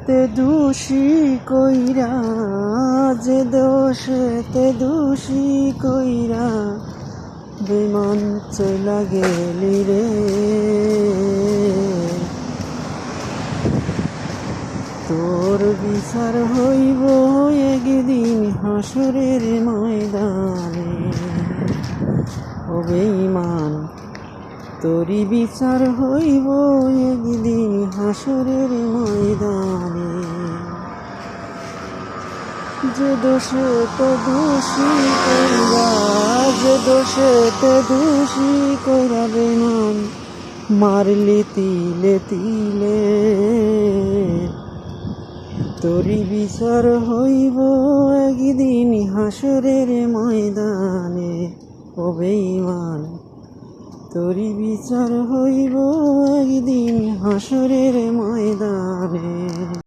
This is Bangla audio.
তে দোষী কইরা যে দোষেতে দোষী কইরা বেমান চইলা গেলি রে, তোর বিচার হইব একদিন হাসরের ময়দানে। ও বেঈমান, তোরি বিচার হইব একদিন হাসরের ময়দানে। যে দোষেতে দোষী কইরা যে দোষেতে দোষী কইরা বেমান মারলি তিলে তিলে, তোরি বিচার হইব একদিন হাসরের ময়দানে। ও বেঈমান, তোরি বিচার হইব একদিন হাসরের ময়দানে।